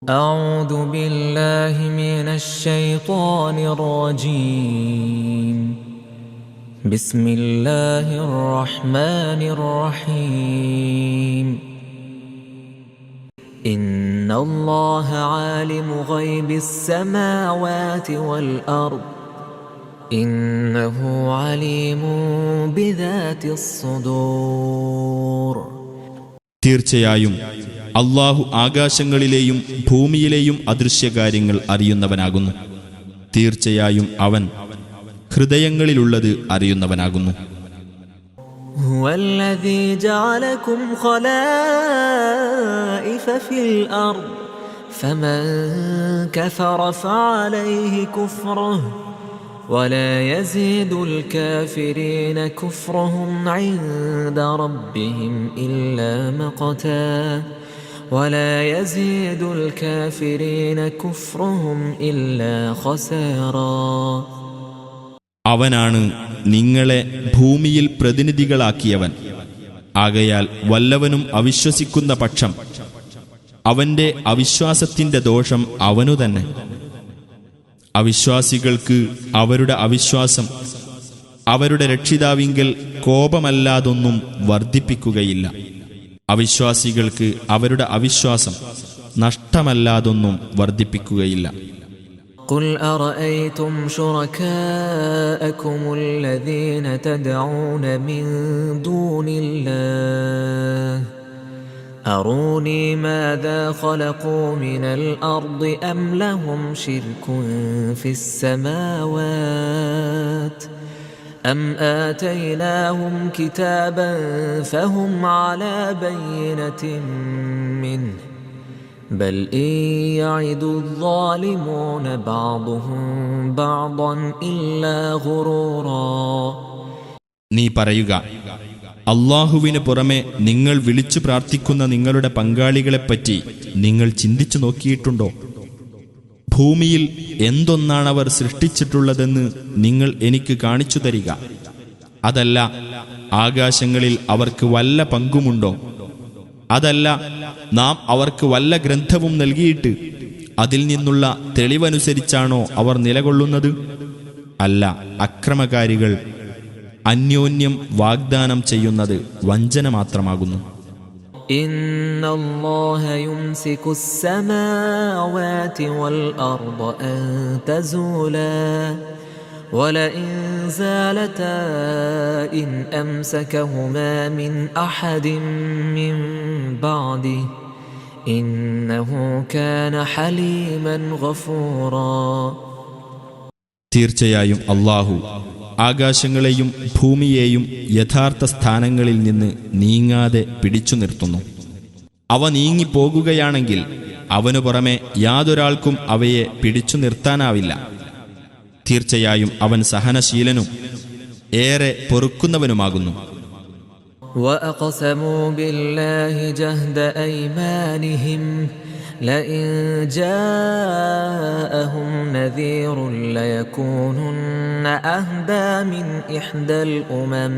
أعوذ بالله من الشيطان الرجيم بسم الله الرحمن الرحيم إن الله عالم غيب السماوات والأرض إنه عليم بذات الصدور തീർച്ചയായും അല്ലാഹു ആകാശങ്ങളിലെയും ഭൂമിയിലെയും അദൃശ്യകാര്യങ്ങൾ അറിയുന്നവനാകുന്നു. തീർച്ചയായും അവൻ ഹൃദയങ്ങളിലുള്ളത് അറിയുന്നവനാകുന്നു. ഹുവല്ലദീ ജഅലകും ഖലായിഫ ഫിൽ അർദ് ഫമൻ കഫറ ഫഅലൈഹി കുഫ്റുഹു ولا يزيد الكافرين كفرهم عند ربهم إلا مقتا ولا يزيد الكافرين كفرهم إلا خسارا. അവനാണ് നിങ്ങളെ ഭൂമിയിൽ പ്രതിനിധികളാക്കിയവൻ. ആകയാൽ വല്ലവനും അവിശ്വസിക്കുന്ന പക്ഷം അവന്റെ അവിശ്വാസത്തിന്റെ ദോഷം അവനു തന്നെ. അവിശ്വാസികൾക്ക് അവരുടെ അവിശ്വാസം അവരുടെ രക്ഷിതാവിങ്കൽ കോപമല്ലാതൊന്നും വർദ്ധിപ്പിക്കുകയില്ല. അവിശ്വാസികൾക്ക് അവരുടെ അവിശ്വാസം നഷ്ടമല്ലാതൊന്നും വർദ്ധിപ്പിക്കുകയില്ല. قل أرأيتم شركاءكم الذين تدعون من دون الله أروني ماذا خلقوا من الأرض أم لهم شرك في السماوات أم آتيناهم كتابا فهم على بينة منه بل إن يعد الظالمون بعضهم بعضا إلا غرورا. നീ പറയുക, അല്ലാഹുവിന് പുറമെ നിങ്ങൾ വിളിച്ചു പ്രാർത്ഥിക്കുന്ന നിങ്ങളുടെ പങ്കാളികളെപ്പറ്റി നിങ്ങൾ ചിന്തിച്ചു നോക്കിയിട്ടുണ്ടോ? ഭൂമിയിൽ എന്തൊന്നാണവർ സൃഷ്ടിച്ചിട്ടുള്ളതെന്ന് നിങ്ങൾ എനിക്ക് കാണിച്ചു തരിക. അതല്ല ആകാശങ്ങളിൽ അവർക്ക് വല്ല പങ്കുമുണ്ടോ? അതല്ല നാം അവർക്ക് വല്ല ഗ്രന്ഥവും നൽകിയിട്ട് അതിൽ നിന്നുള്ള തെളിവനുസരിച്ചാണോ അവർ നിലകൊള്ളുന്നത്? അല്ല, അക്രമകാരികൾ അന്യോന്യം വാഗ്ദാനം ചെയ്യുന്നത് വഞ്ചന മാത്രമാകുന്നു. ഇന്നല്ലാഹ യുംസികു സ്സമാവാതി വൽ അർദ അൻ തസൂലാ വലഇൻ സാലതാ ഇൻ അംസകഹുമാ മിൻ അഹദിൻ മിൻ ബഅദിഹി ഇന്നഹു കാന ഹലീമൻ ഗഫൂറാ. തീർച്ചയായും അല്ലാഹു ആകാശങ്ങളെയും ഭൂമിയെയും യഥാർത്ഥ സ്ഥാനങ്ങളിൽ നിന്ന് നീങ്ങാതെ പിടിച്ചു നിർത്തുന്നു. അവ നീങ്ങിപ്പോകുകയാണെങ്കിൽ അവനു പുറമെ യാതൊരാൾക്കും അവയെ പിടിച്ചു നിർത്താനാവില്ല. തീർച്ചയായും അവൻ സഹനശീലനും ഏറെ പൊറുക്കുന്നവനുമാകുന്നു. وَأَقْسَمُوا بِاللَّهِ جَهْدَ أَيْمَانِهِمْ لَئِن جَاءَهُمْ نَذِيرٌ لَيَكُونُنَّ أَهْدَىٰ مِنْ إِحْدَى الْأُمَمِ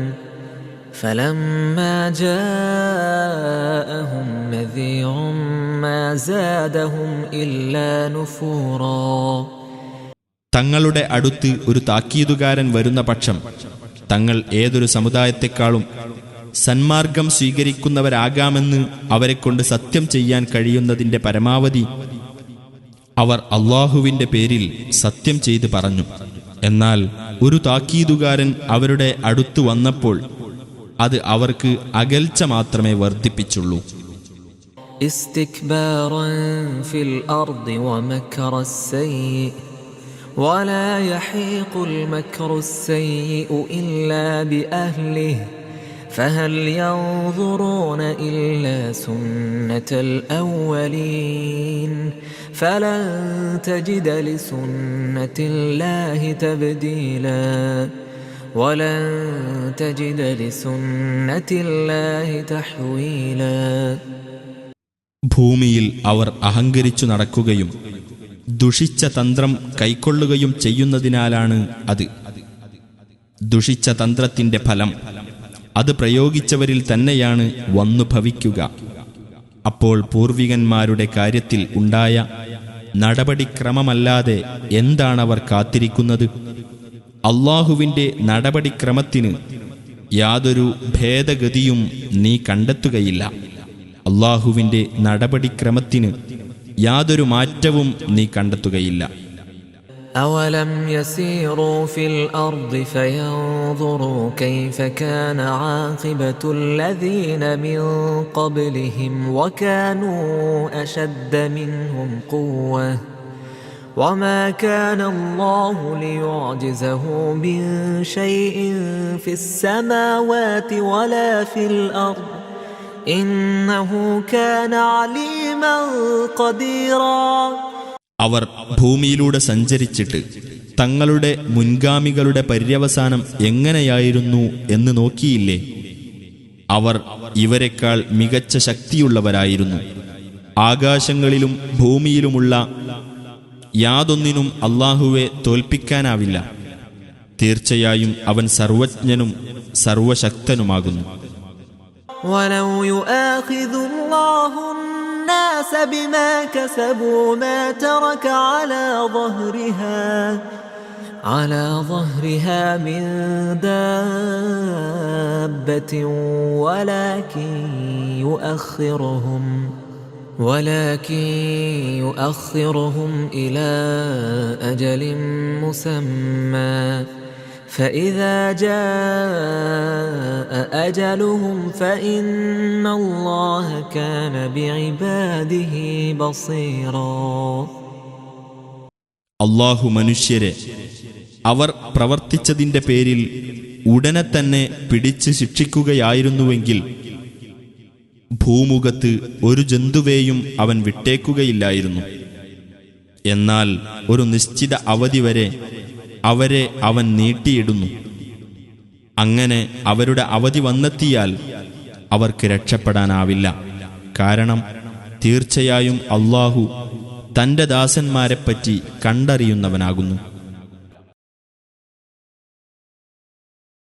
فَلَمَّا جَاءَهُمْ نَذِيرٌ مَا زَادَهُمْ إِلَّا نُفُورًا. തങ്ങളുടെ അടുത്ത് ഒരു താക്കീതുകാരൻ വരുന്ന പക്ഷം തങ്ങൾ ഏതൊരു സമുദായത്തെക്കാളും സന്മാർഗം സ്വീകരിക്കുന്നവരാകാമെന്ന് അവരെക്കൊണ്ട് സത്യം ചെയ്യാൻ കഴിയുന്നതിൻ്റെ പരമാവധി അവർ അല്ലാഹുവിൻ്റെ പേരിൽ സത്യം ചെയ്ത് പറഞ്ഞു. എന്നാൽ ഒരു താക്കീതുകാരൻ അവരുടെ അടുത്ത് വന്നപ്പോൾ അത് അവർക്ക് അകൽച്ച മാത്രമേ വർദ്ധിപ്പിച്ചുള്ളൂ. ഇസ്തിക്ബാറൻ ഫിൽ അർദി വമക്റ അസ്സയ്യി വലാ യഹീഖുൽ മക്റു അസ്സയ്യിഉ ഇല്ലാ ബിഅഹ്ലിഹി فهل ينظرون إلا سنة الأولين فلن تجد لسنة الله تبديلا ولن تجد لسنة الله تحويلا. ഭൂമിയിൽ അവർ അഹങ്കരിച്ചു നടക്കുകയും ദുഷിച്ച തന്ത്രം കൈക്കൊള്ളുകയും ചെയ്യുന്നതിനാലാണ് അത്. ദുഷിച്ച തന്ത്രത്തിന്റെ ഫലം അത് പ്രയോഗിച്ചവരിൽ തന്നെയാണ് വന്നു ഭവിക്കുക. അപ്പോൾ പൂർവികന്മാരുടെ കാര്യത്തിൽ ഉണ്ടായ നടപടിക്രമമല്ലാതെ എന്താണവർ കാത്തിരിക്കുന്നത്? അള്ളാഹുവിൻ്റെ നടപടിക്രമത്തിന് യാതൊരു ഭേദഗതിയും നീ കണ്ടെത്തുകയില്ല. അള്ളാഹുവിൻ്റെ നടപടിക്രമത്തിന് യാതൊരു മാറ്റവും നീ കണ്ടെത്തുകയില്ല. أولم يسيروا في الأرض فينظروا كيف كان عاقبة الذين من قبلهم وكانوا أشد منهم قوة وما كان الله ليعجزه من شيء في السماوات ولا في الأرض إنه كان عليما قديرا. അവർ ഭൂമിയിലൂടെ സഞ്ചരിച്ചിട്ട് തങ്ങളുടെ മുൻഗാമികളുടെ പര്യവസാനം എങ്ങനെയായിരുന്നു എന്ന് നോക്കിയില്ലേ? അവർ ഇവരെക്കാൾ മികച്ച ശക്തിയുള്ളവരായിരുന്നു. ആകാശങ്ങളിലും ഭൂമിയിലുമുള്ള യാതൊന്നിനും അല്ലാഹുവെ തോൽപ്പിക്കാനാവില്ല. തീർച്ചയായും അവൻ സർവജ്ഞനും സർവശക്തനുമാകുന്നു. وَلَوْ يُؤَاخِذُ اللَّهُ النَّاسَ بِمَا كَسَبُوا مَا تَرَكَ عَلَى ظَهْرِهَا مِنْ دَابَّةٍ ولكن يؤخرهم إلى أجل مسمى فإذا جاء أجلهم فإن الله كان بعباده بصيرا. അല്ലാഹു മനുഷ്യരെ അവർ പ്രവർത്തിച്ചതിൻ്റെ പേരിൽ ഉടനെ തന്നെ പിടിച്ച് ശിക്ഷിക്കുകയായിരുന്നുവെങ്കിൽ ഭൂമുഖത്ത് ഒരു ജന്തുവേയും അവൻ വിട്ടേക്കുകയില്ലായിരുന്നു. എന്നാൽ ഒരു നിശ്ചിത അവധി വരെ അവരെ അവൻ നീട്ടിയിടുന്നു. അങ്ങനെ അവരുടെ അവധി വന്നെത്തിയാൽ അവർക്ക് രക്ഷപ്പെടാനാവില്ല. കാരണം തീർച്ചയായും അല്ലാഹു തൻ്റെ ദാസന്മാരെപ്പറ്റി കണ്ടറിയുന്നവനാകുന്നു.